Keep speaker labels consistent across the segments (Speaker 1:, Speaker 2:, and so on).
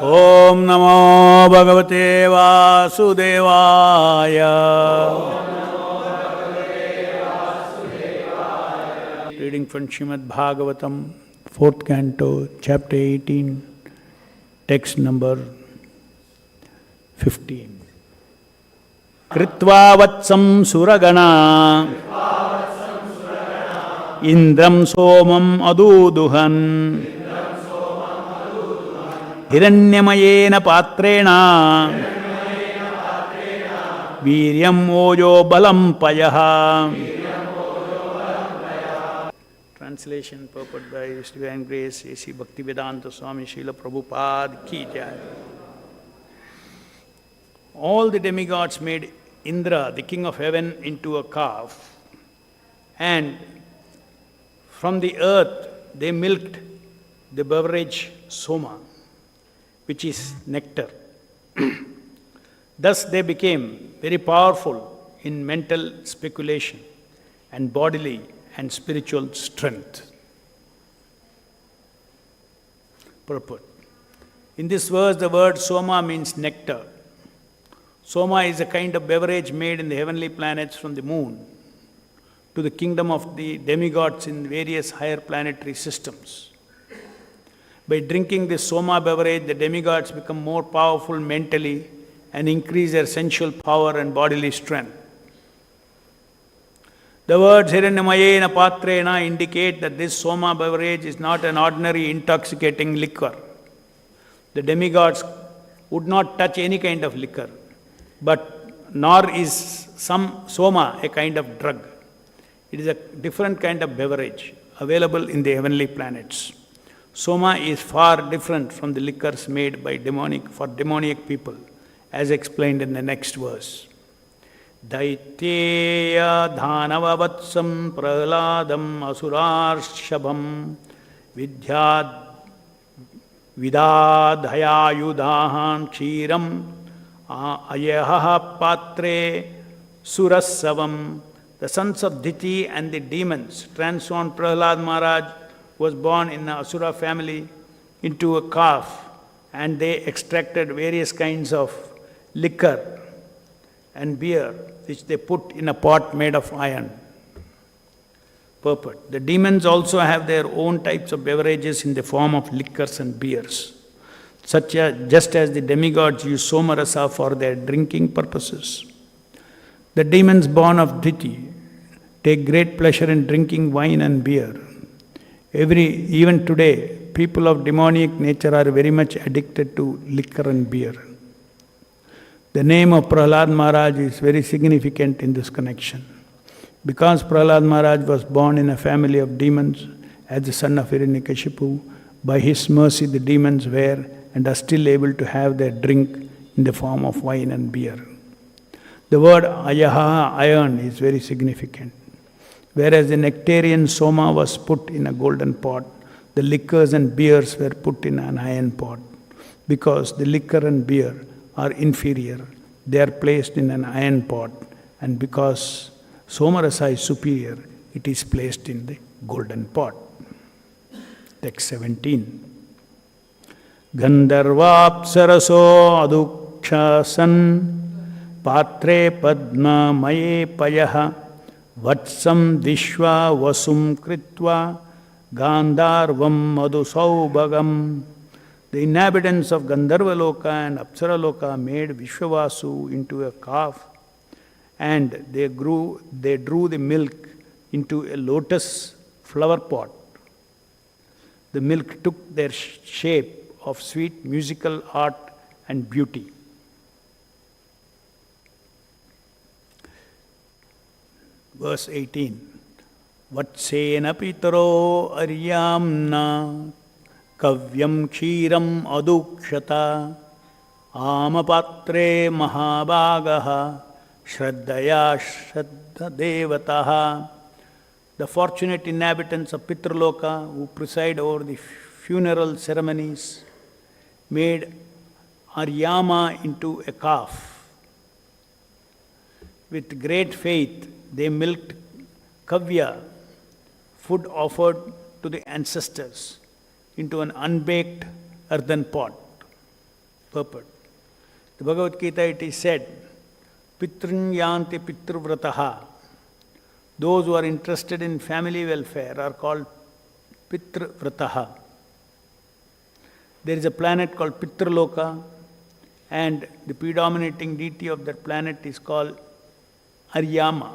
Speaker 1: Om Namo Bhagavate Vasudevaya. Reading from Srimad Bhagavatam, 4th Canto, Chapter 18, text number 15. Kritva vatsam suragana Indram somam aduduhan Hiranyamayena patrena Viryam ojo balam payaha. Translation purport by His Divine Grace A.C. Bhaktivedanta Swami Srila Prabhupada ki jai. All the demigods made Indra, the king of heaven, into a calf, and from the earth they milked the beverage soma, which is nectar. Thus they became very powerful in mental speculation and bodily and spiritual strength. Purport. In this verse, the word soma means nectar. Soma is a kind of beverage made in the heavenly planets from the moon to the kingdom of the demigods in various higher planetary systems. By drinking this soma beverage, the demigods become more powerful mentally and increase their sensual power and bodily strength. The words Hiranyamayena patrena indicate that this soma beverage is not an ordinary intoxicating liquor. The demigods would not touch any kind of liquor, but nor is some soma a kind of drug. It is a different kind of beverage available in the heavenly planets. Soma is far different from the liquors made by demoniac people, as explained in the next verse. Daityeya dhanavavatsam prahaladam asurarshabham vidadhayayudahan kshiram ayaha patre surassavam. The sons of Diti and the demons transformed Prahlad Maharaj, who was born in an Asura family, into a calf, and they extracted various kinds of liquor and beer, which they put in a pot made of iron. Purport. The demons also have their own types of beverages in the form of liquors and beers, just as the demigods use soma rasa for their drinking purposes. The demons born of Diti take great pleasure in drinking wine and beer. Even today, people of demoniac nature are very much addicted to liquor and beer. The name of Prahlad Maharaj is very significant in this connection. Because Prahlad Maharaj was born in a family of demons as the son of Hiranyakashipu, by his mercy the demons were and are still able to have their drink in the form of wine and beer. The word ayaha, iron, is very significant. Whereas the nectarian soma was put in a golden pot, the liquors and beers were put in an iron pot. Because the liquor and beer are inferior, they are placed in an iron pot, and because soma rasa is superior, it is placed in the golden pot. Text 17. Gandharvapsaraso adukshasan patre padma maye payaha vatsam dishva vasum kritva Gandharvam madhu saubhagam. The inhabitants of Gandharvaloka and Apsaraloka made Vishwavasu into a calf, and they drew the milk into a lotus flower pot. The milk took their shape of sweet musical art and beauty. Verse 18. Vatsena pitaro aryamna kavyam kshiram adukshata amapatre mahabagaha shraddaya shraddha devataha. The fortunate inhabitants of Pitrloka, who preside over the funeral ceremonies, made Aryama into a calf. With great faith, they milked kavya, food offered to the ancestors, into an unbaked earthen pot. purport. The Bhagavad Gita, it is said, Pitrun yanti pitrvrataha. Those who are interested in family welfare are called Pitrvrataha. There is a planet called Pitrloka, and the predominating deity of that planet is called Aryama.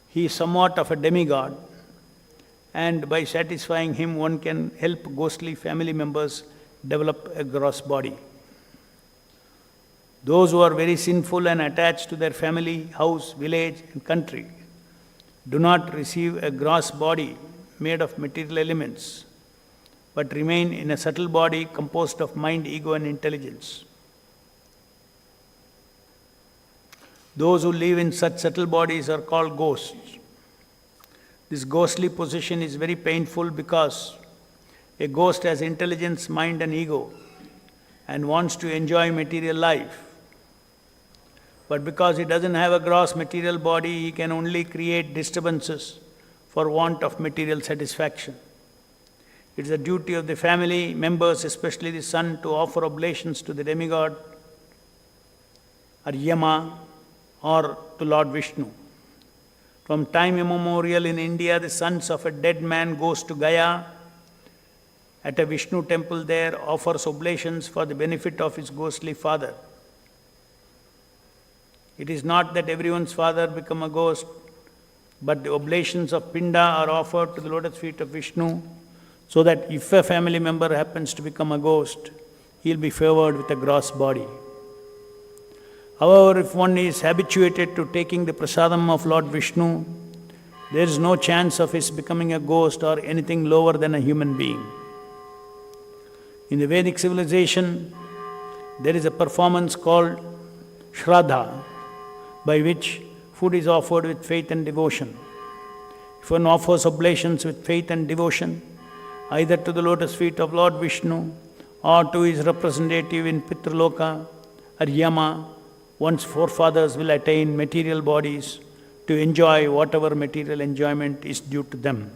Speaker 1: He is somewhat of a demigod, and by satisfying him, one can help ghostly family members develop a gross body. Those who are very sinful and attached to their family, house, village, and country do not receive a gross body made of material elements, but remain in a subtle body composed of mind, ego, and intelligence. Those who live in such subtle bodies are called ghosts. This ghostly position is very painful because a ghost has intelligence, mind, and ego and wants to enjoy material life. But because he doesn't have a gross material body, he can only create disturbances for want of material satisfaction. It is the duty of the family members, especially the son, to offer oblations to the demigod, or Yama, or to Lord Vishnu. From time immemorial in India, the sons of a dead man goes to Gaya at a Vishnu temple there, offers oblations for the benefit of his ghostly father. It is not that everyone's father become a ghost, but the oblations of Pinda are offered to the lotus feet of Vishnu, so that if a family member happens to become a ghost, he'll be favored with a gross body. However, if one is habituated to taking the prasadam of Lord Vishnu, there is no chance of his becoming a ghost or anything lower than a human being. In the Vedic civilization, there is a performance called Shraddha, by which food is offered with faith and devotion. If one offers oblations with faith and devotion, either to the lotus feet of Lord Vishnu or to his representative in Pitrloka or Yama, one's forefathers will attain material bodies to enjoy whatever material enjoyment is due to them.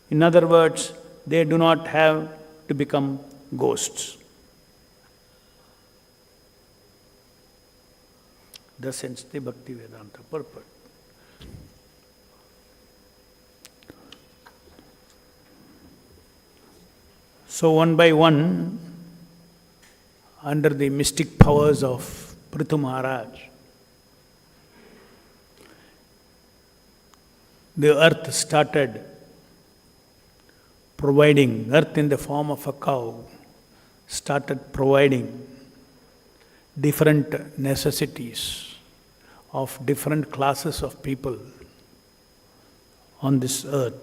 Speaker 1: In other words, they do not have to become ghosts. Thus ends the Bhaktivedanta purport. So one by one, under the mystic powers of Pritu Maharaj, the earth started providing, earth in the form of a cow, started providing different necessities of different classes of people on this earth.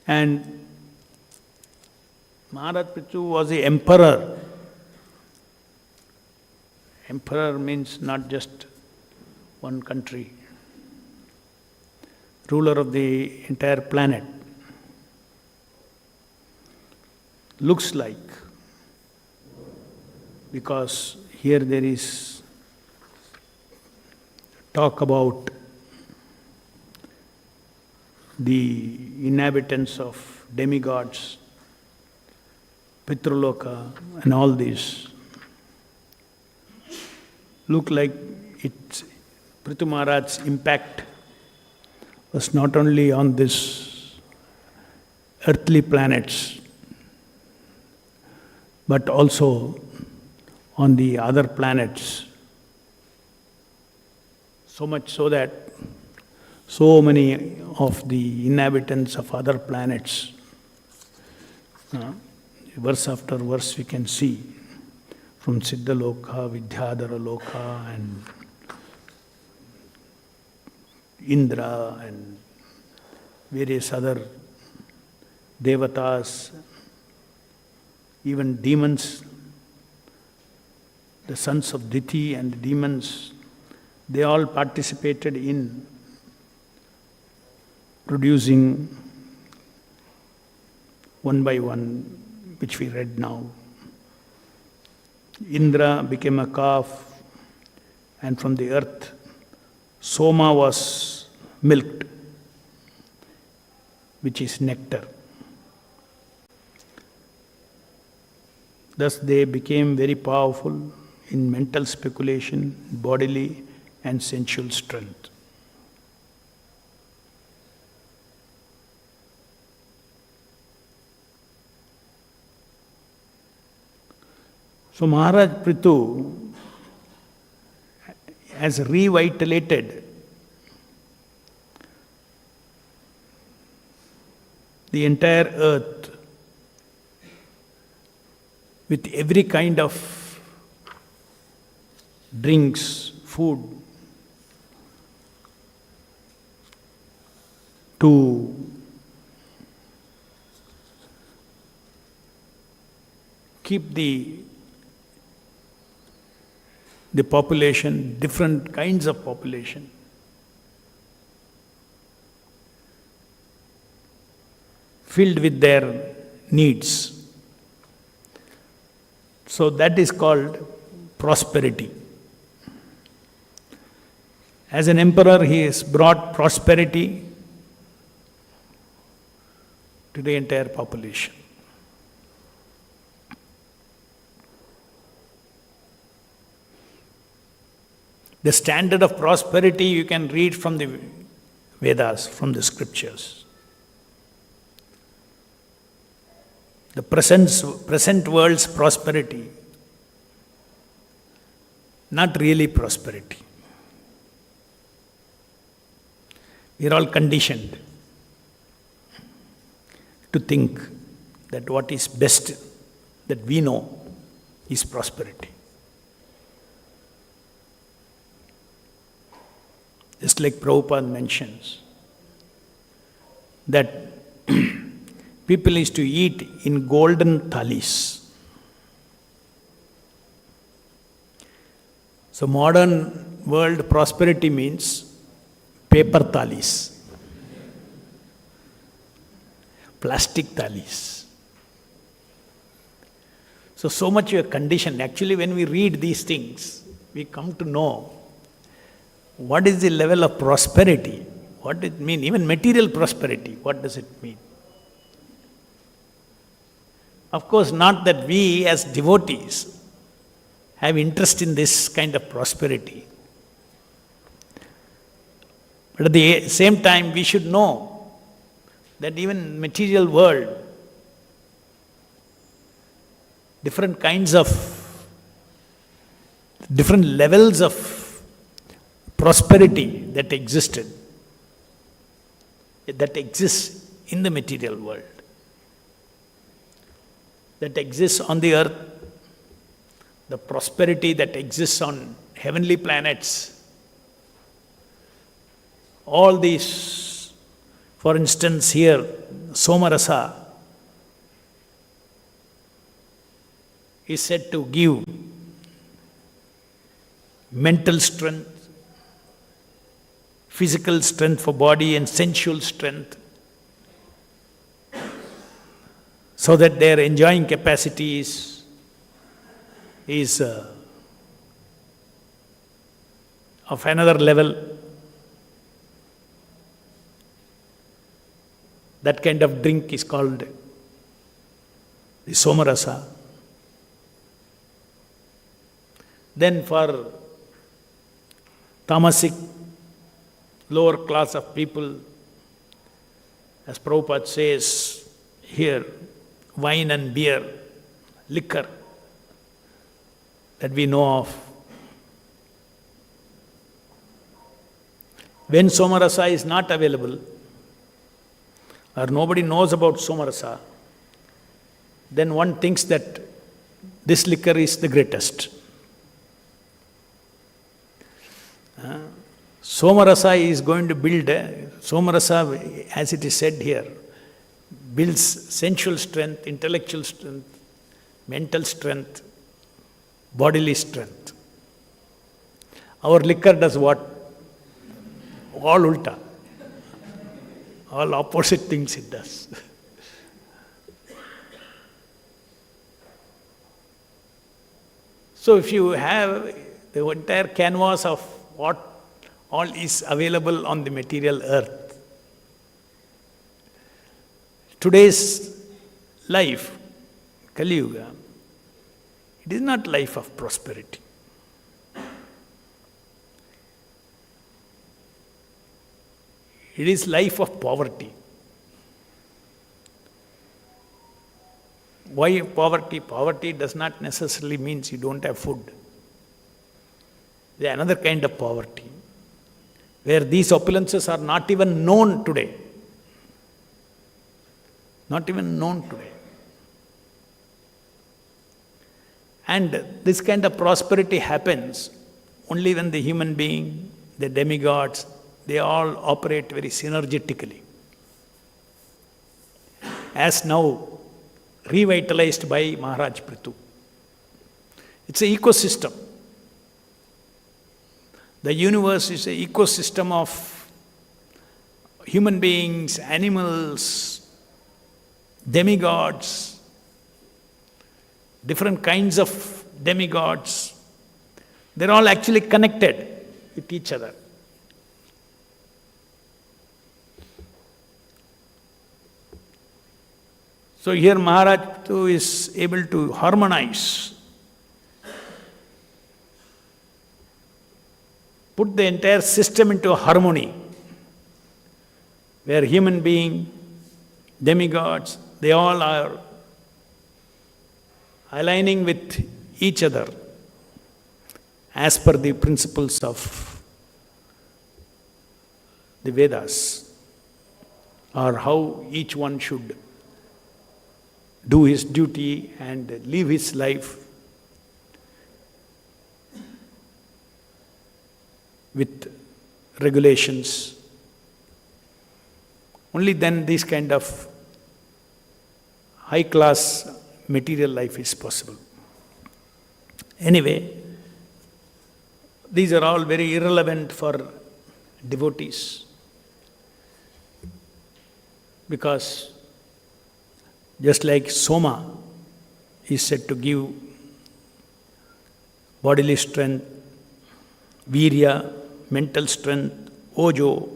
Speaker 1: And Maharaj Pritu was the emperor. Emperor means not just one country, ruler of the entire planet. Looks like, because here there is talk about the inhabitants of demigods, Pitrloka, and all these. Look like it's Pritu Maharaj's impact was not only on this earthly planets, but also on the other planets. So much so that so many of the inhabitants of other planets, verse after verse we can see, from Siddhaloka, Vidyadharaloka, and Indra, and various other devatas, even demons, the sons of Diti and the demons, they all participated in producing one by one, which we read now. Indra became a calf, and from the earth, soma was milked, which is nectar. Thus they became very powerful in mental speculation, bodily and sensual strength. So Maharaj Pritu has revitalated the entire earth with every kind of drinks, food, to keep the population, different kinds of population, filled with their needs. So that is called prosperity. As an emperor, he has brought prosperity to the entire population. The standard of prosperity you can read from the Vedas, from the scriptures. The present world's prosperity, not really prosperity. We are all conditioned to think that what is best that we know is prosperity. Just like Prabhupada mentions, that people used to eat in golden thalis. So modern world prosperity means paper thalis, plastic thalis. So much we are conditioned. Actually, when we read these things, we come to know what is the level of prosperity, what it means, even material prosperity, what does it mean? Of course, not that we as devotees have interest in this kind of prosperity. But at the same time, we should know that even material world, different kinds of, different levels of prosperity that existed, that exists in the material world, that exists on the earth, the prosperity that exists on heavenly planets. All these, for instance here, soma rasa is said to give mental strength, physical strength for body and sensual strength, so that their enjoying capacity is of another level. That kind of drink is called the soma rasa. Then for tamasic, lower class of people, as Prabhupada says here, wine and beer, liquor that we know of. When soma rasa is not available, or nobody knows about soma rasa, then one thinks that this liquor is the greatest. Soma rasa is going to build, soma rasa, as it is said here, builds sensual strength, intellectual strength, mental strength, bodily strength. Our liquor does what? All ulta. All opposite things it does. So if you have the entire canvas of what all is available on the material earth, today's life, Kali Yuga, It is not life of prosperity. It is life of poverty. Why poverty? Poverty does not necessarily mean you don't have food. There is another kind of poverty, where these opulences are not even known today. Not even known today. And this kind of prosperity happens only when the human being, the demigods, they all operate very synergetically. As now revitalized by Maharaj Pritu. It's an ecosystem. The universe is an ecosystem of human beings, animals, demigods, different kinds of demigods. They're all actually connected with each other. So here Maharaj Pritu is able to harmonize, put the entire system into harmony, where human being, demigods, they all are aligning with each other as per the principles of the Vedas, or how each one should do his duty and live his life with regulations. Only then this kind of high-class material life is possible. Anyway, these are all very irrelevant for devotees, because just like soma is said to give bodily strength, virya, mental strength, ojo,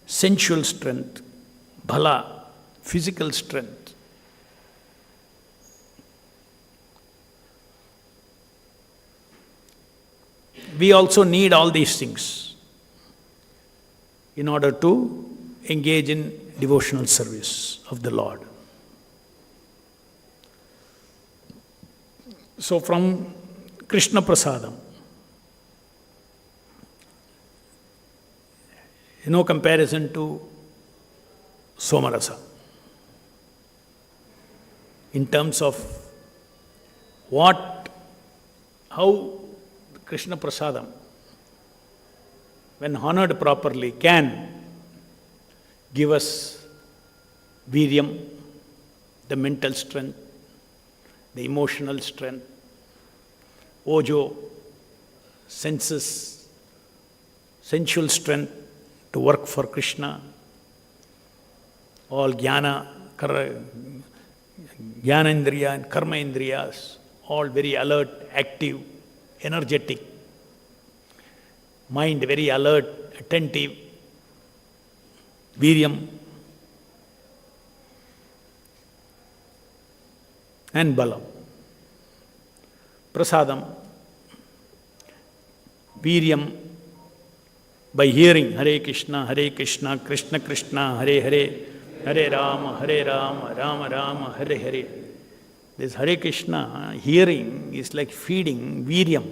Speaker 1: sensual strength, bhala, physical strength. We also need all these things in order to engage in devotional service of the Lord. So from Krishna Prasadam, no comparison to Somarasa in terms of how Krishna Prasadam, when honored properly, can give us viryam, the mental strength, the emotional strength, ojo, senses, sensual strength to work for Krishna, all jnana indriya and karma indriyas, all very alert, active, energetic, mind very alert, attentive, viryam and balam. Prasadam, viryam, by hearing Hare Krishna, Krishna Krishna, Hare Hare, Hare Rama, Rama Rama, Hare Hare. This Hare Krishna, hearing is like feeding viryam,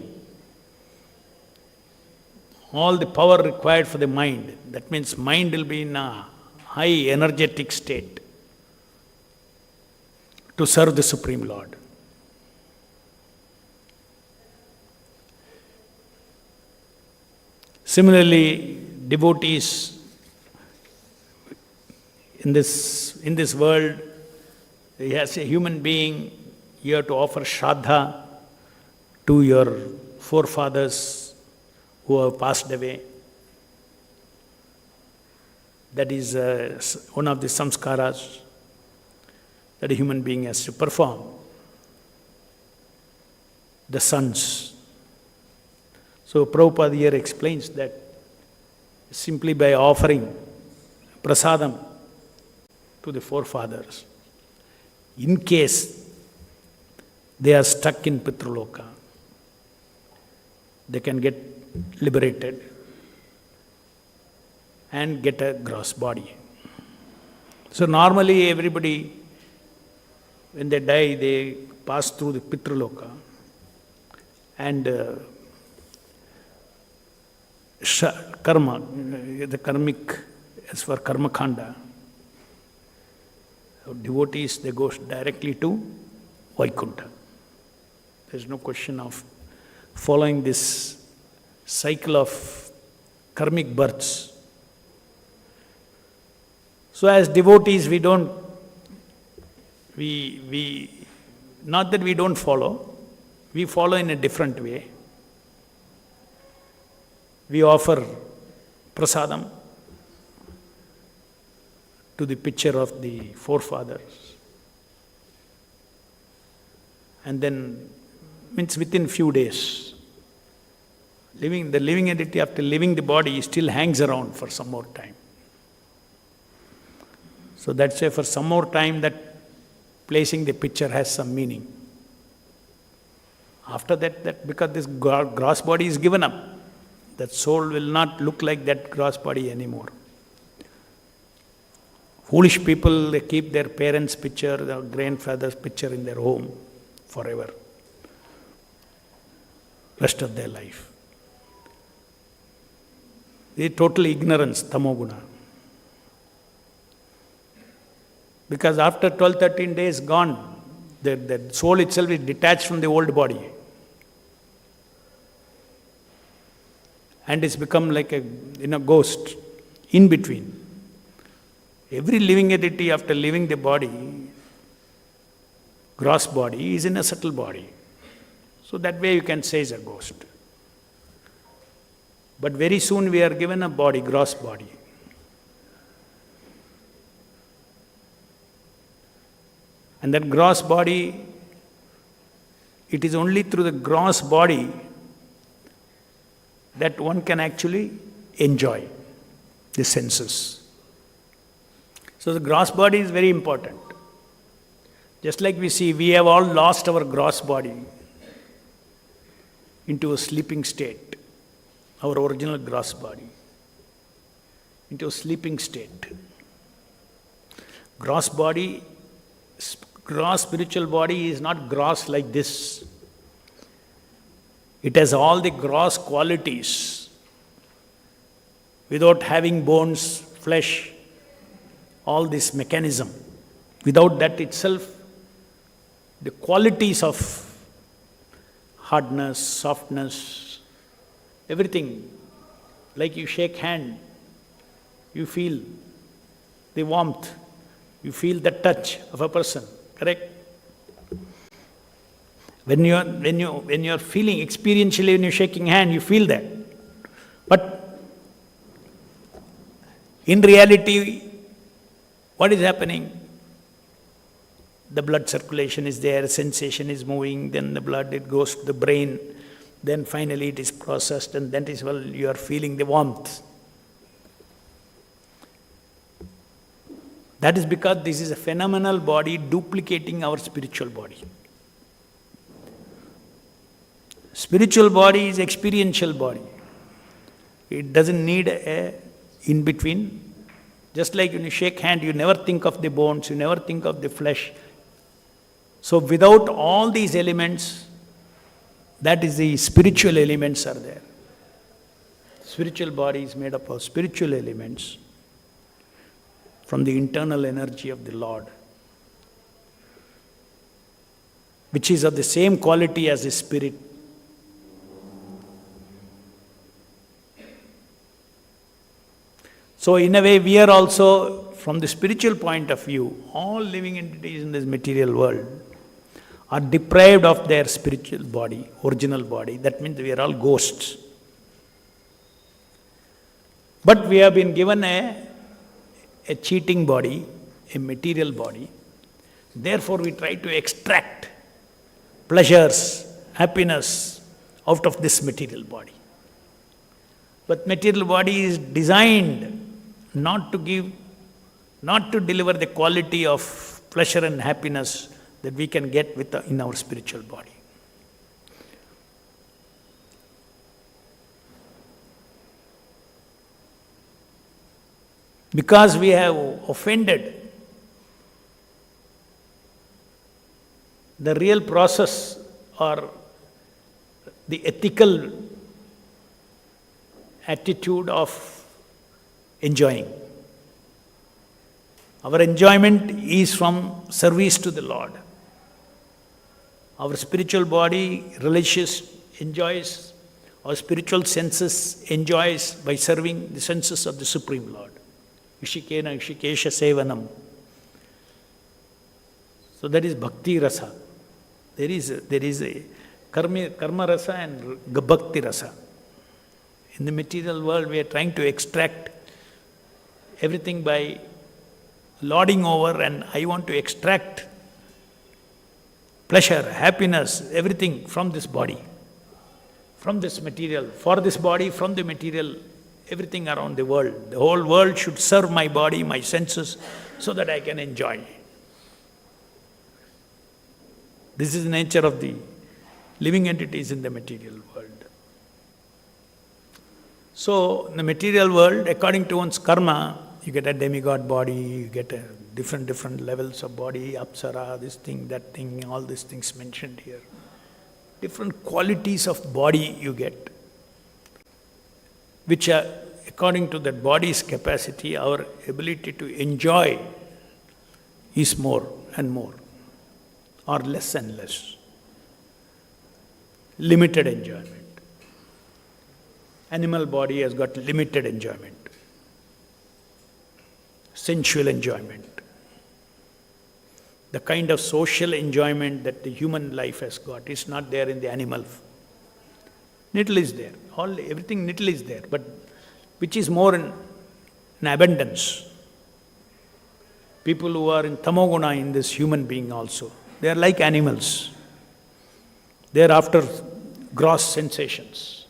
Speaker 1: all the power required for the mind. That means mind will be in a high energetic state to serve the Supreme Lord. Similarly, devotees in this world, as a human being, you have to offer shraddha to your forefathers who have passed away. That is one of the samskaras that a human being has to perform. The sons. So Prabhupada here explains that simply by offering prasadam to the forefathers, in case they are stuck in Pitrloka. They can get liberated and get a gross body. So normally everybody, when they die, they pass through the Pitrloka and karma, the karmic, as for karma khanda, devotees, they go directly to Vaikuntha. There is no question of following this cycle of karmic births. So as devotees, not that we don't follow, we follow in a different way. We offer prasadam to the picture of the forefathers. And then, means within few days, the living entity after leaving the body still hangs around for some more time. So that's why for some more time that placing the picture has some meaning. After that because this gross body is given up, that soul will not look like that gross body anymore. Foolish people, they keep their parents' picture, their grandfather's picture in their home forever, rest of their life. It is total ignorance, tamoguna. Because after 12-13 days gone, the soul itself is detached from the old body. And it's become like a ghost in between. Every living entity after leaving the body, gross body, is in a subtle body. So that way you can say it's a ghost. But very soon we are given a body, gross body. And that gross body, it is only through the gross body that one can actually enjoy the senses. So the gross body is very important. Just like we see, we have all lost our gross body into a sleeping state, our original gross body, into a sleeping state. Gross spiritual body is not gross like this. It has all the gross qualities without having bones, flesh, all this mechanism. Without that itself, the qualities of hardness, softness, everything. Like you shake hand, you feel the warmth, you feel the touch of a person, correct? When you're feeling experientially, when you're shaking hand, you feel that. But in reality, what is happening? The blood circulation is there, sensation is moving, then the blood, it goes to the brain, then finally it is processed, and that is when you are feeling the warmth. That is because this is a phenomenal body duplicating our spiritual body. Spiritual body is experiential body. It doesn't need a in-between. Just like when you shake hand, you never think of the bones, you never think of the flesh. So without all these elements, that is the spiritual elements are there. Spiritual body is made up of spiritual elements from the internal energy of the Lord, which is of the same quality as the spirit. So in a way, we are also, from the spiritual point of view, all living entities in this material world are deprived of their spiritual body, original body. That means we are all ghosts. But we have been given a cheating body, a material body. Therefore, we try to extract pleasures, happiness out of this material body. But material body is designed not to deliver the quality of pleasure and happiness that we can get in our spiritual body. Because we have offended, the real process or the ethical attitude of enjoying. Our enjoyment is from service to the Lord. Our spiritual body, religious, enjoys, our spiritual senses enjoys by serving the senses of the Supreme Lord. Ishikena Ishikesha Sevanam. So that is Bhakti Rasa. There is a Karma Rasa and Bhakti Rasa. In the material world, we are trying to extract everything by lording over, and I want to extract pleasure, happiness, everything from this body, from this material, for this body, from the material, everything around the world. The whole world should serve my body, my senses, so that I can enjoy. This is the nature of the living entities in the material world. So, in the material world, according to one's karma, you get a demigod body, you get a different levels of body, apsara, this thing, that thing, all these things mentioned here. Different qualities of body you get, which are, according to that body's capacity, our ability to enjoy is more and more, or less and less. Limited enjoyment. Animal body has got limited enjoyment. Sensual enjoyment. The kind of social enjoyment that the human life has got is not there in the animal. Little is there. Everything little is there, but which is more in abundance. People who are in tamoguna in this human being also, they are like animals. They are after gross sensations.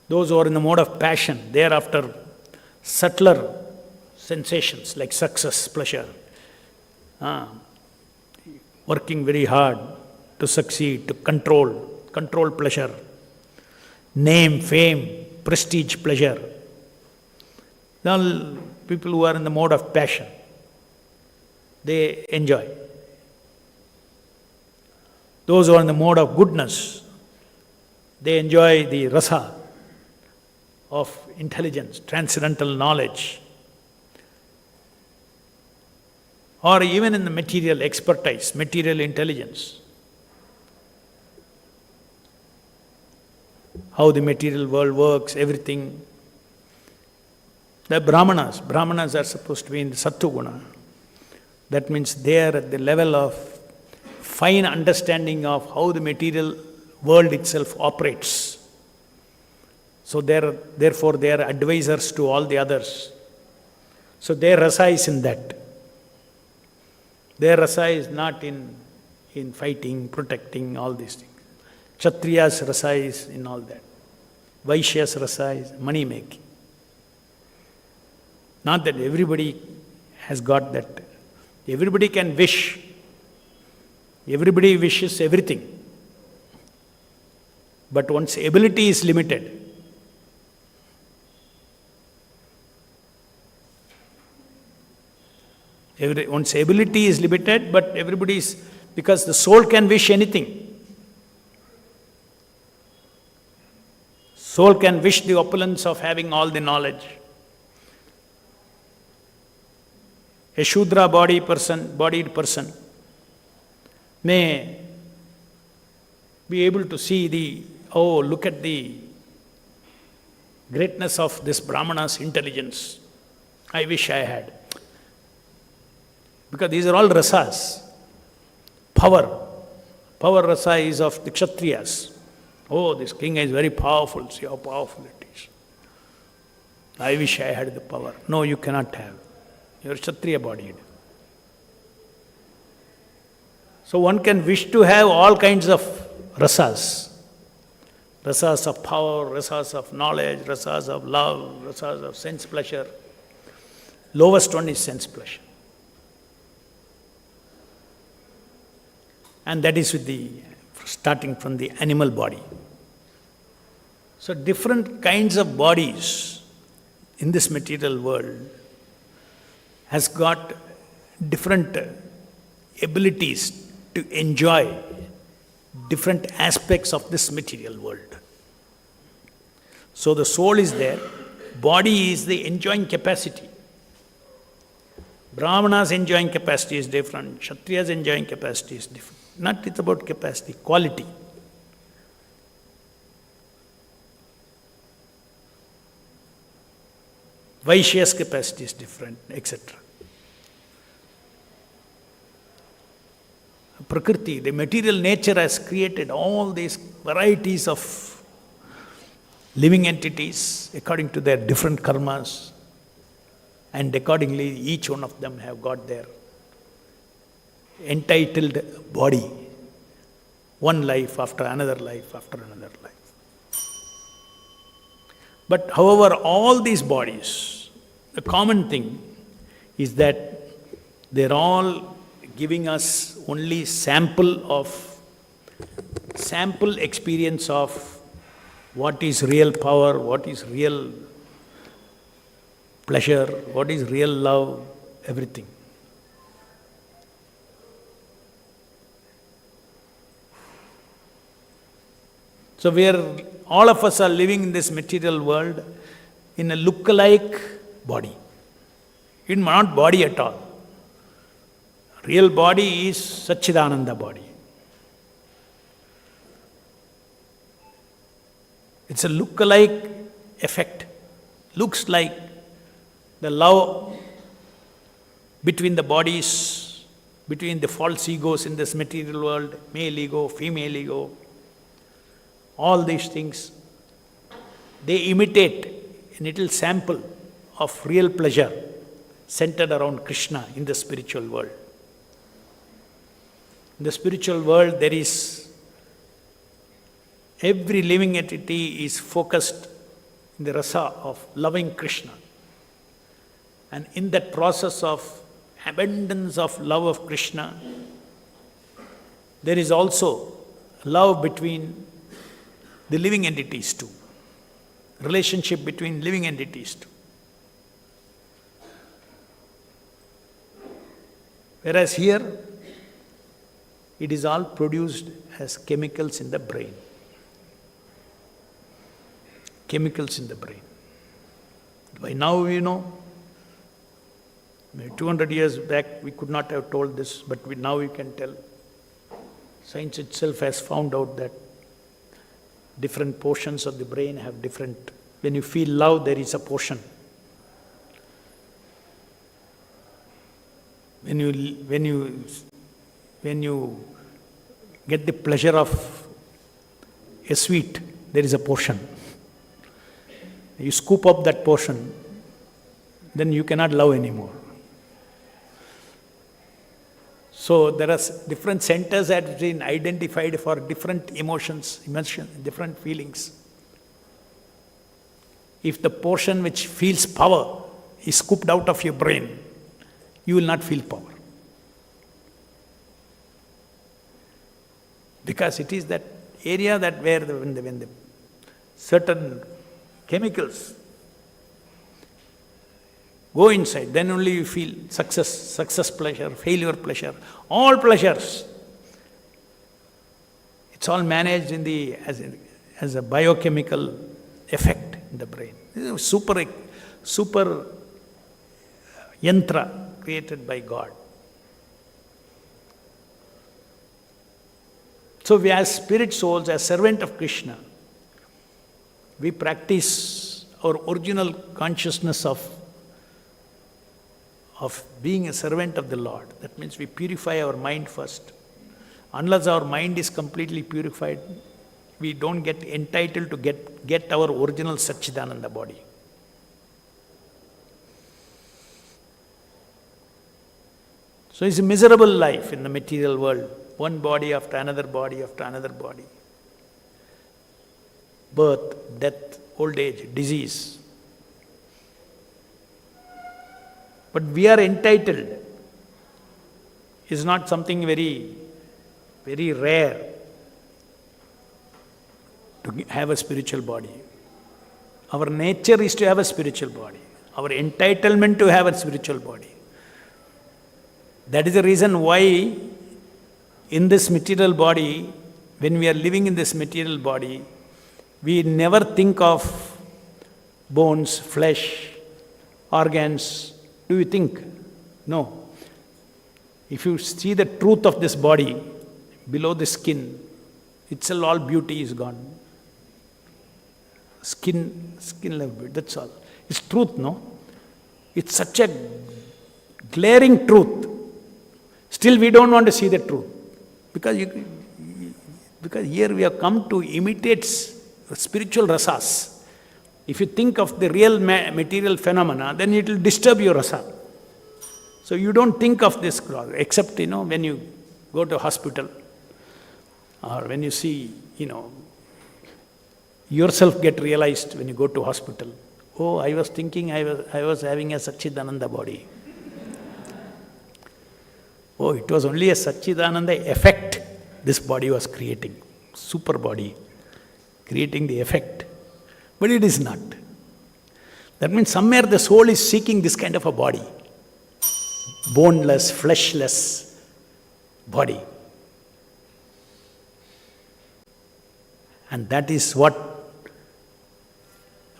Speaker 1: Those who are in the mode of passion, they are after subtler sensations like success, pleasure. Working very hard to succeed, to control pleasure. Name, fame, prestige, pleasure. All people who are in the mode of passion, they enjoy. Those who are in the mode of goodness, they enjoy the rasa of intelligence, transcendental knowledge, or even in the material expertise, material intelligence. How the material world works, everything. The Brahmanas are supposed to be in the Sattva-guna. That means they are at the level of fine understanding of how the material world itself operates. So therefore they are advisors to all the others. So their rasa is in that. Their rasa is not in fighting, protecting, all these things. Kshatriya's rasa is in all that. Vaishya's rasa is money making. Not that everybody has got that. Everybody can wish. Everybody wishes everything. But one's ability is limited. One's ability is limited, but everybody's, because the soul can wish anything. Soul can wish the opulence of having all the knowledge. A Shudra bodied person may be able to see look at the greatness of this Brahmana's intelligence. I wish I had. Because these are all rasas. Power rasa is of the Kshatriyas. Oh, this king is very powerful. See how powerful it is. I wish I had the power. No, you cannot have. You are Kshatriya bodied. So one can wish to have all kinds of rasas. Rasas of power, rasas of knowledge, rasas of love, rasas of sense pleasure. Lowest one is sense pleasure. And that is with starting from the animal body. So different kinds of bodies in this material world has got different abilities to enjoy different aspects of this material world. So the soul is there, body is the enjoying capacity. Brahmanas enjoying capacity is different, Kshatriyas enjoying capacity is different. Not it's about capacity, quality. Vaishya's capacity is different, etc. Prakriti, the material nature has created all these varieties of living entities according to their different karmas, and accordingly each one of them have got their entitled body, one life after another life after another life. But however, all these bodies, the common thing is that they're all giving us only sample experience of what is real power, what is real pleasure, what is real love, everything. So all of us are living in this material world in a look-alike body. It's not body at all. Real body is Satchidananda body. It's a look-alike effect. Looks like the love between the bodies, between the false egos in this material world, male ego, female ego, all these things, they imitate a little sample of real pleasure centered around Krishna in the spiritual world. In the spiritual world, there is every living entity is focused in the rasa of loving Krishna. And in that process of abundance of love of Krishna, there is also love between the living entities too. Relationship between living entities too. Whereas here, it is all produced as chemicals in the brain. Chemicals in the brain. By now we know, maybe 200 years back we could not have told this, but now we can tell. Science itself has found out that different portions of the brain have different. When you feel love, there is a portion. When you get the pleasure of a sweet, there is a portion. You scoop up that portion, then you cannot love anymore. So there are different centers that have been identified for different emotions, different feelings. If the portion which feels power is scooped out of your brain, you will not feel power. Because it is that area that where when the certain chemicals go inside, then only you feel success pleasure, failure pleasure, all pleasures. It's all managed as a biochemical effect in the brain. This is super yantra created by God. So we as spirit souls, as servant of Krishna, we practice our original consciousness of being a servant of the Lord. That means we purify our mind first. Unless our mind is completely purified, we don't get entitled to get our original Satchidananda body. So it's a miserable life in the material world. One body after another body after another body. Birth, death, old age, disease. But we are entitled. It's not something very very rare to have a spiritual body. Our nature is to have a spiritual body. Our entitlement to have a spiritual body. That is the reason why in this material body, when we are living in this material body, we never think of bones, flesh, organs. Do you think? No. If you see the truth of this body, below the skin, itself all beauty is gone. Skin level beauty, that's all. It's truth, no? It's such a glaring truth. Still we don't want to see the truth. Because here we have come to imitate spiritual rasas. If you think of the real material phenomena, then it will disturb your rasa. So you don't think of this except, when you go to hospital or when you see, yourself get realized when you go to hospital. Oh, I was thinking I was having a Satchidananda body. Oh, it was only a Satchidananda effect this body was creating. Super body, creating the effect. But it is not. That means somewhere the soul is seeking this kind of a body. Boneless, fleshless body. And that is what,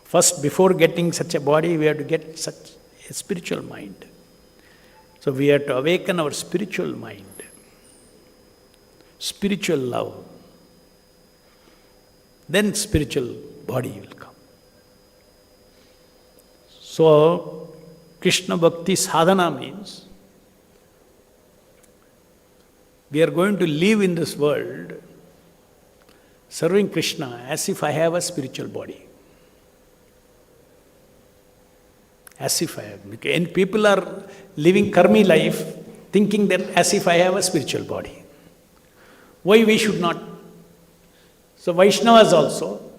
Speaker 1: first before getting such a body, we have to get such a spiritual mind. So we have to awaken our spiritual mind, spiritual love. Then spiritual body will come. So, Krishna Bhakti sadhana means we are going to live in this world serving Krishna as if I have a spiritual body. As if I have. And people are living karmi life thinking that as if I have a spiritual body. Why we should not? So Vaishnavas also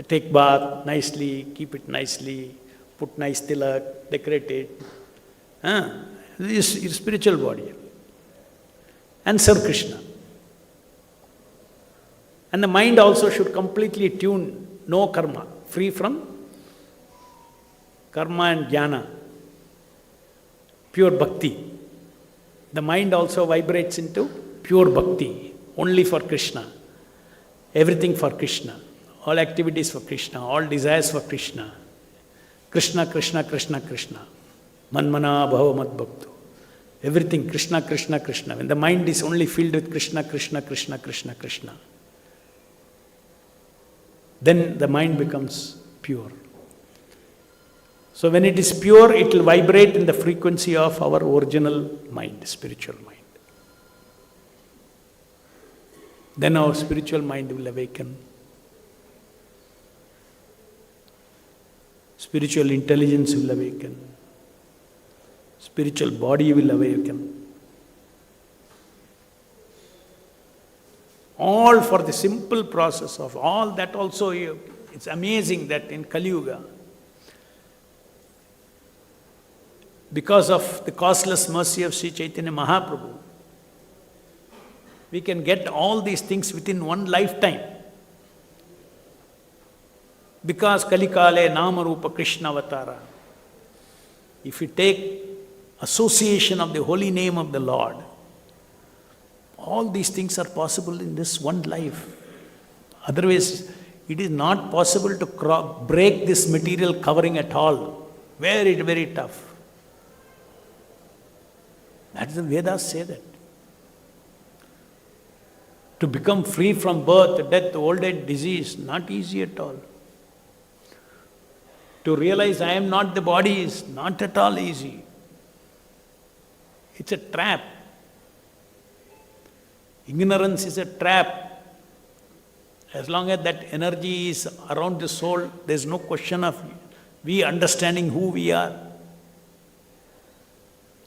Speaker 1: take bath nicely, keep it nicely, put nice tilak, decorate it. This is spiritual body. And serve Krishna. And the mind also should completely tune, no karma, free from karma and jnana, pure bhakti. The mind also vibrates into pure bhakti, only for Krishna. Everything for Krishna, all activities for Krishna, all desires for Krishna. Krishna, Krishna, Krishna, Krishna. Manmana bhava mad bhakto. Everything Krishna, Krishna, Krishna. When the mind is only filled with Krishna, Krishna, Krishna, Krishna, Krishna, then the mind becomes pure. So when it is pure, it will vibrate in the frequency of our original mind, spiritual mind. Then our spiritual mind will awaken. Spiritual intelligence will awaken. Spiritual body will awaken. All for the simple process of all that also, it's amazing that in Kali Yuga, because of the causeless mercy of Sri Chaitanya Mahaprabhu, we can get all these things within one lifetime. Because Kalikale Nama Rupa Krishna Avatara. If you take association of the holy name of the Lord, all these things are possible in this one life. Otherwise, it is not possible to break this material covering at all. Very, very tough. That is the Vedas say that. To become free from birth, death, old age, disease, not easy at all. To realize I am not the body is not at all easy. It's a trap. Ignorance is a trap. As long as that energy is around the soul, there is no question of we understanding who we are.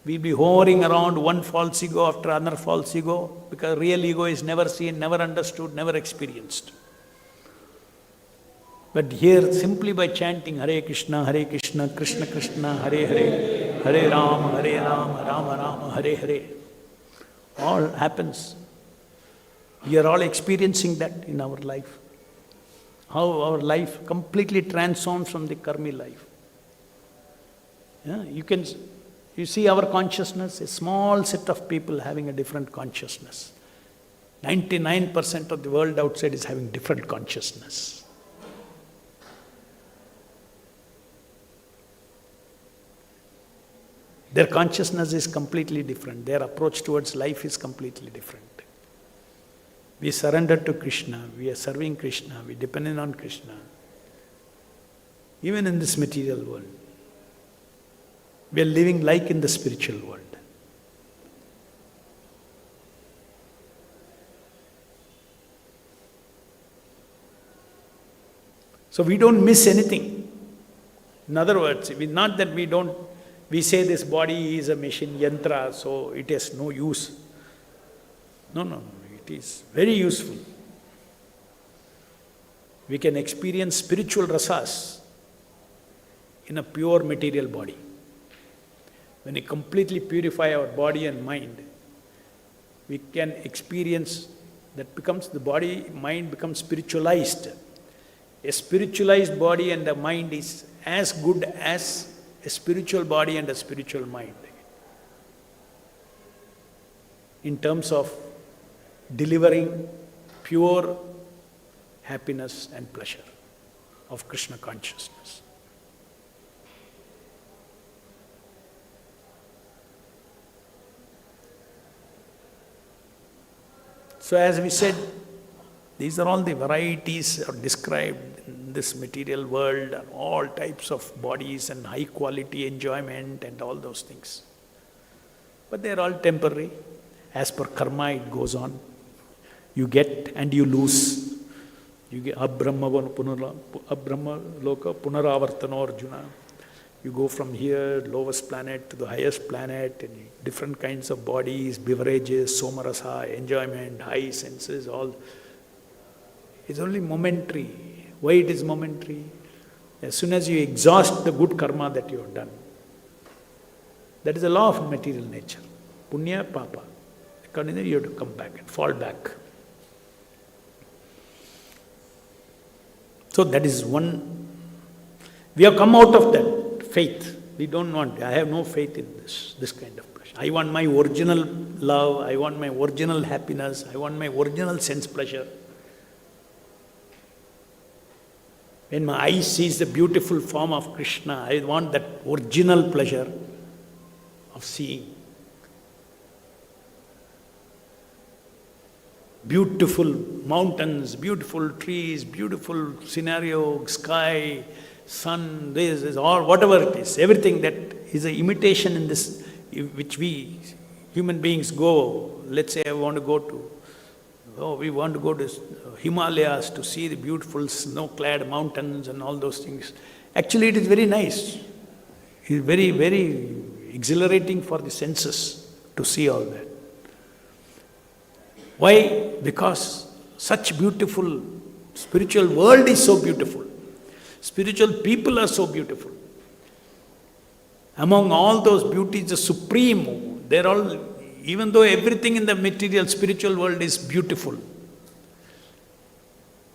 Speaker 1: We'll be hovering around one false ego after another false ego, because real ego is never seen, never understood, never experienced. But here, simply by chanting Hare Krishna, Krishna Krishna, Hare Hare, Hare Rama, Rama Rama, Hare Hare, all happens. We are all experiencing that in our life. How our life completely transforms from the karmi life. Yeah, you see our consciousness, a small set of people having a different consciousness. 99% of the world outside is having different consciousness. Their consciousness is completely different. Their approach towards life is completely different. We surrender to Krishna, we are serving Krishna, we depend on Krishna. Even in this material world, we are living like in the spiritual world. So we don't miss anything. In other words, not that we say this body is a machine, yantra, so it has no use. No. It is very useful. We can experience spiritual rasas in a pure material body. When we completely purify our body and mind, we can experience the body, mind becomes spiritualized. A spiritualized body and a mind is as good as a spiritual body and a spiritual mind in terms of delivering pure happiness and pleasure of Krishna consciousness. So as we said, these are all the varieties are described in this material world, and all types of bodies and high quality enjoyment and all those things. But they are all temporary. As per karma, it goes on. You get and you lose. You get Abrahma loka punaravartano Arjuna. You go from here, lowest planet, to the highest planet, and different kinds of bodies, beverages, soma rasa, enjoyment, high senses, all. It's only momentary. Why it is momentary? As soon as you exhaust the good karma that you have done, that is the law of material nature. Punya, papa. Accordingly, you have to come back and fall back. So that is one. We have come out of that faith. We don't want, I have no faith in this kind of pleasure. I want my original love, I want my original happiness, I want my original sense pleasure. When my eye sees the beautiful form of Krishna, I want that original pleasure of seeing. Beautiful mountains, beautiful trees, beautiful scenario, sky, sun, this, or whatever it is, everything that is an imitation in this, which we human beings go. Let's say we want to go to Himalayas to see the beautiful snow-clad mountains and all those things. Actually, it is very nice. It is very, very exhilarating for the senses to see all that. Why? Because such beautiful, spiritual world is so beautiful. Spiritual people are so beautiful. Among all those beauties, the supreme, they're all, even though everything in the material spiritual world is beautiful,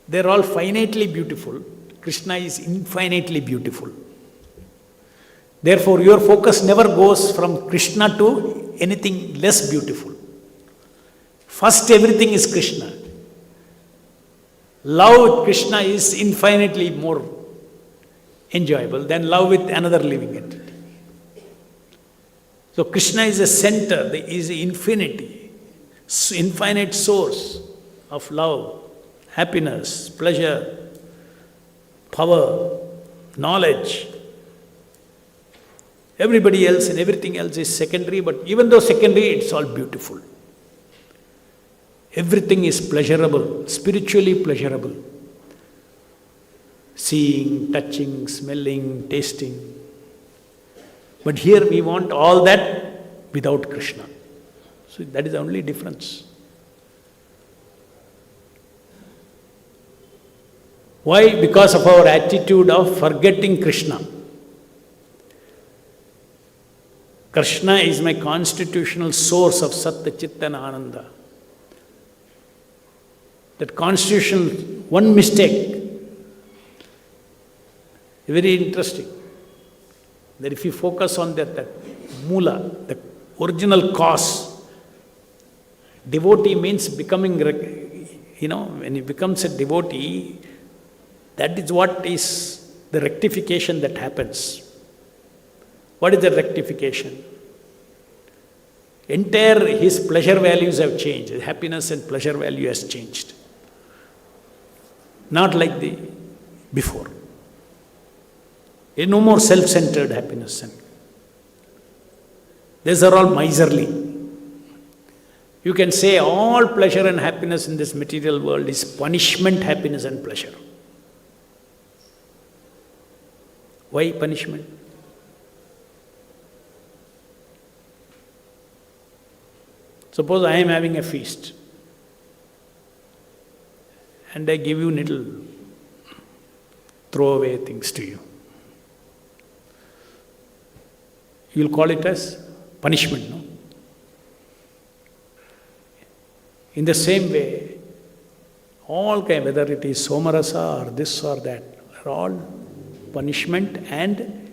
Speaker 1: they're all finitely beautiful. Krishna is infinitely beautiful. Therefore, your focus never goes from Krishna to anything less beautiful. First, everything is Krishna. Love with Krishna is infinitely more enjoyable than love with another living entity. So Krishna is a center, is infinity, infinite source of love, happiness, pleasure, power, knowledge. Everybody else and everything else is secondary, but even though secondary, it's all beautiful. Everything is pleasurable, spiritually pleasurable. Seeing, touching, smelling, tasting. But here we want all that without Krishna. So that is the only difference. Why? Because of our attitude of forgetting Krishna. Krishna is my constitutional source of Satta, Chitta and Ananda. That constitutional, one mistake, very interesting, that if you focus on that mula, the original cause, devotee means becoming, when he becomes a devotee, that is what is the rectification that happens. What is the rectification? Entire his pleasure values have changed. Happiness and pleasure value has changed. Not like the before. No more self-centered happiness. These are all miserly. You can say all pleasure and happiness in this material world is punishment, happiness and pleasure. Why punishment? Suppose I am having a feast and I give you little throwaway things to you. You will call it as punishment, no? In the same way, all kind, whether it is soma rasa or this or that, are all punishment and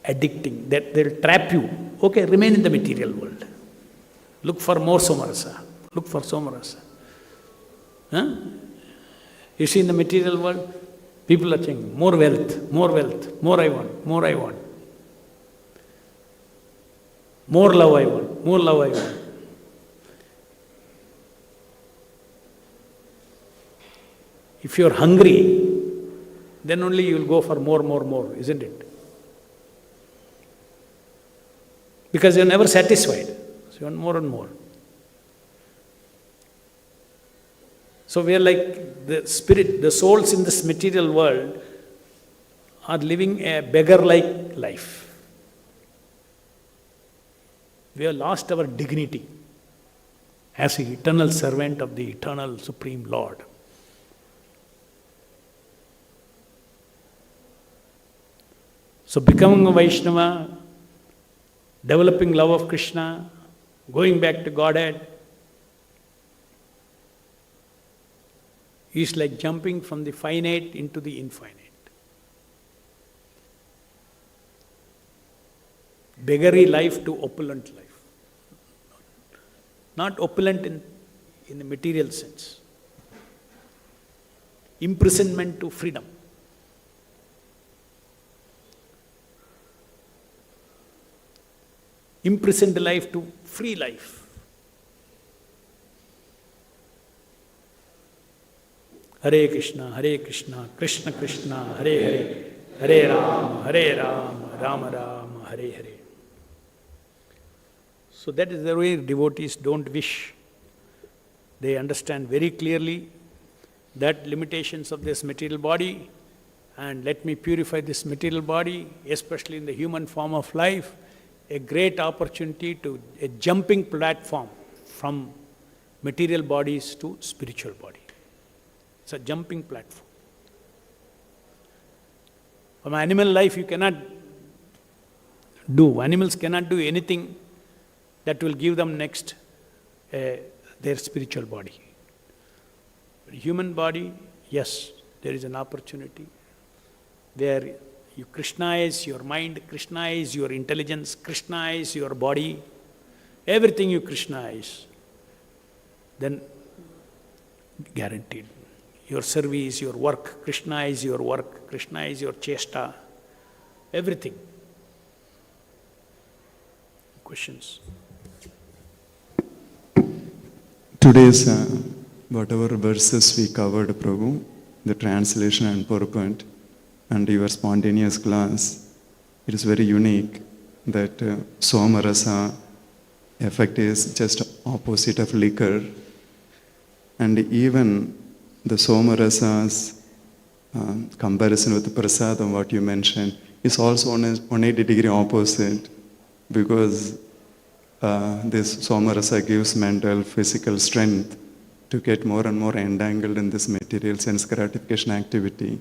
Speaker 1: addicting. That they'll trap you. Okay, remain in the material world. Look for more soma rasa. Look for soma rasa. Huh? You see, in the material world, people are saying, more wealth, more I want, more I want. More love I want, more love I want. If you are hungry, then only you will go for more, isn't it? Because you are never satisfied. So you want more and more. So we are like the spirit, the souls in this material world are living a beggar-like life. We have lost our dignity as an eternal servant of the eternal Supreme Lord. So becoming a Vaishnava, developing love of Krishna, going back to Godhead, is like jumping from the finite into the infinite. Beggary life to opulent life. Not opulent in the material sense. Imprisonment to freedom. Imprisoned life to free life. Hare Krishna, Krishna Krishna, Hare Hare, Hare Rama, Rama Rama, Hare Hare. So that is the way devotees don't wish. They understand very clearly that limitations of this material body, and let me purify this material body, especially in the human form of life, a great opportunity to a jumping platform from material bodies to spiritual body. It's a jumping platform. From animal life you cannot do. Animals cannot do anything that will give them next their spiritual body. But human body, yes, there is an opportunity where you Krishnaize your mind, Krishnaize your intelligence, Krishnaize your body, everything you Krishnaize, then guaranteed. Your service, your work, Krishnaize your work, Krishnaize your chesta, everything. Questions?
Speaker 2: Today's whatever verses we covered, Prabhu, the translation and purport, and your spontaneous class, it is very unique that soma rasa effect is just opposite of liquor, and even the soma rasa's comparison with prasadam, what you mentioned, is also 180-degree opposite, because this soma rasa gives mental, physical strength to get more and more entangled in this material sense gratification activity.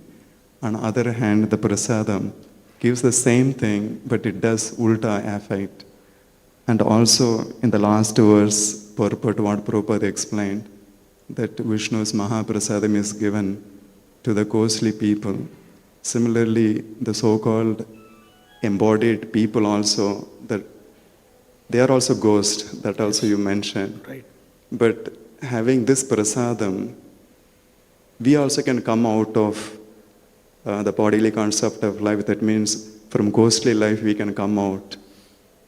Speaker 2: On the other hand, the prasadam gives the same thing, but it does ulta effect. And also in the last verse, purport what Prabhupada explained, that Vishnu's Mahaprasadam is given to the ghostly people. Similarly, the so-called embodied people also, that they are also ghosts, that also you mentioned.
Speaker 1: Right.
Speaker 2: But having this prasadam, we also can come out of the bodily concept of life. That means from ghostly life we can come out.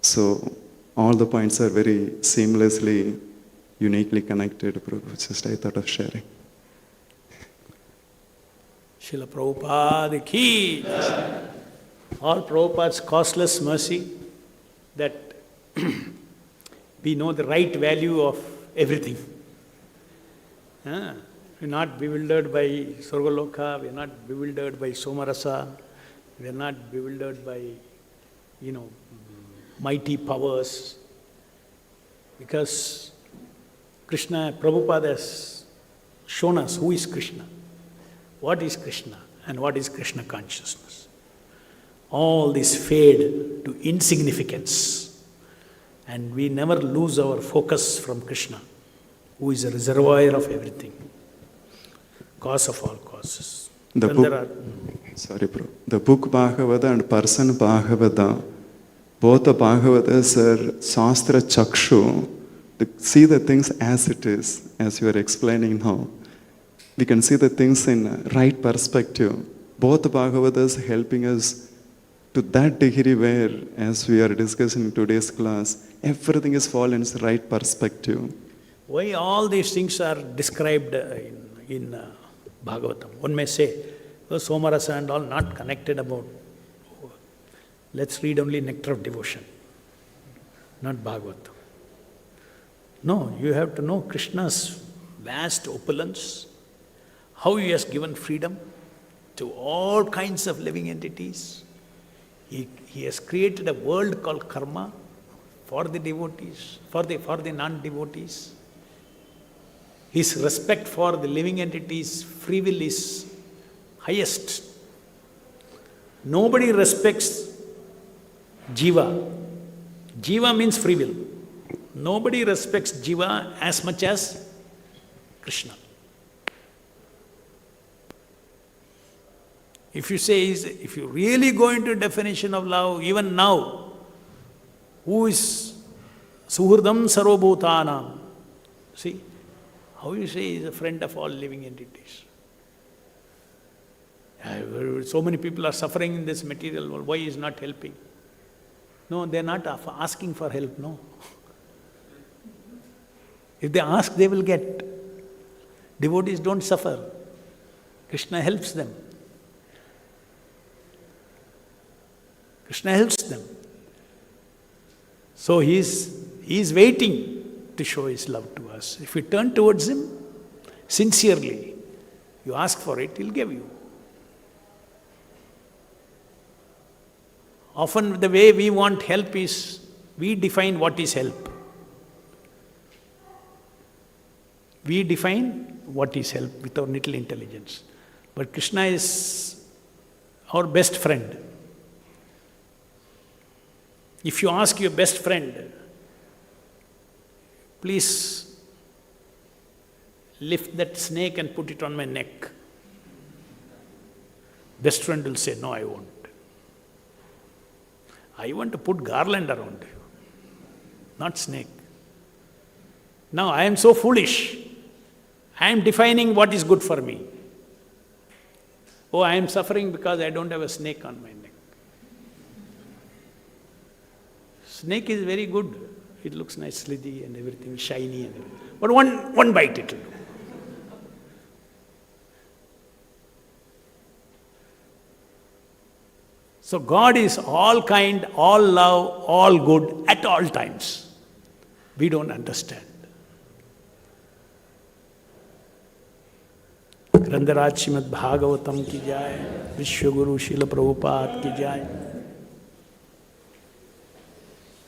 Speaker 2: So all the points are very seamlessly, uniquely connected, Prabhu. Just I thought of sharing.
Speaker 1: Srila Prabhupada ki. All Prabhupada's costless mercy that we know the right value of everything. We're not bewildered by Sarvaloka, we're not bewildered by Somarasa, we're not bewildered by, mighty powers. Because Krishna, Prabhupada has shown us who is Krishna, what is Krishna, and what is Krishna consciousness. All this fade to insignificance, and we never lose our focus from Krishna, who is a reservoir of everything, cause of all causes.
Speaker 2: The book Bhagavata and person Bhagavata, both the Bhagavatas are Shastra Chakshu, to see the things as it is, as you are explaining now. We can see the things in right perspective. Both the Bhagavatas helping us to that degree where, as we are discussing in today's class, everything is fallen in its right perspective.
Speaker 1: Why all these things are described in Bhagavatam? One may say, Somarasa and all not connected about. Let's read only Nectar of Devotion, not Bhagavatam. No, you have to know Krishna's vast opulence, how he has given freedom to all kinds of living entities. He has created a world called karma for the devotees, for the non-devotees. His respect for the living entities' free will is highest. Nobody respects jiva. Jiva means free will. Nobody respects jiva as much as Krishna. If you really go into definition of love, even now, who is Suhridam Sarvabhutanam? See, how you say he is a friend of all living entities. So many people are suffering in this material world, why he is not helping? No, they are not asking for help, no. If they ask, they will get. Devotees don't suffer. Krishna helps them. Krishna helps them. So he is waiting to show his love to us. If we turn towards him sincerely, you ask for it, he'll give you. Often the way we want help is, we define what is help. We define what is help with our little intelligence. But Krishna is our best friend. If you ask your best friend, please lift that snake and put it on my neck, best friend will say, no, I won't. I want to put garland around you, not snake. Now I am so foolish. I am defining what is good for me. Oh, I am suffering because I don't have a snake on my neck. Snake is very good. It looks nice, slithy and everything, shiny and everything. But one bite it will do. So God is all kind, all love, all good at all times. We don't understand. Gandharvas Srimad Bhagavatam ki jai, Vishwaguru Srila Prabhupada ki jai.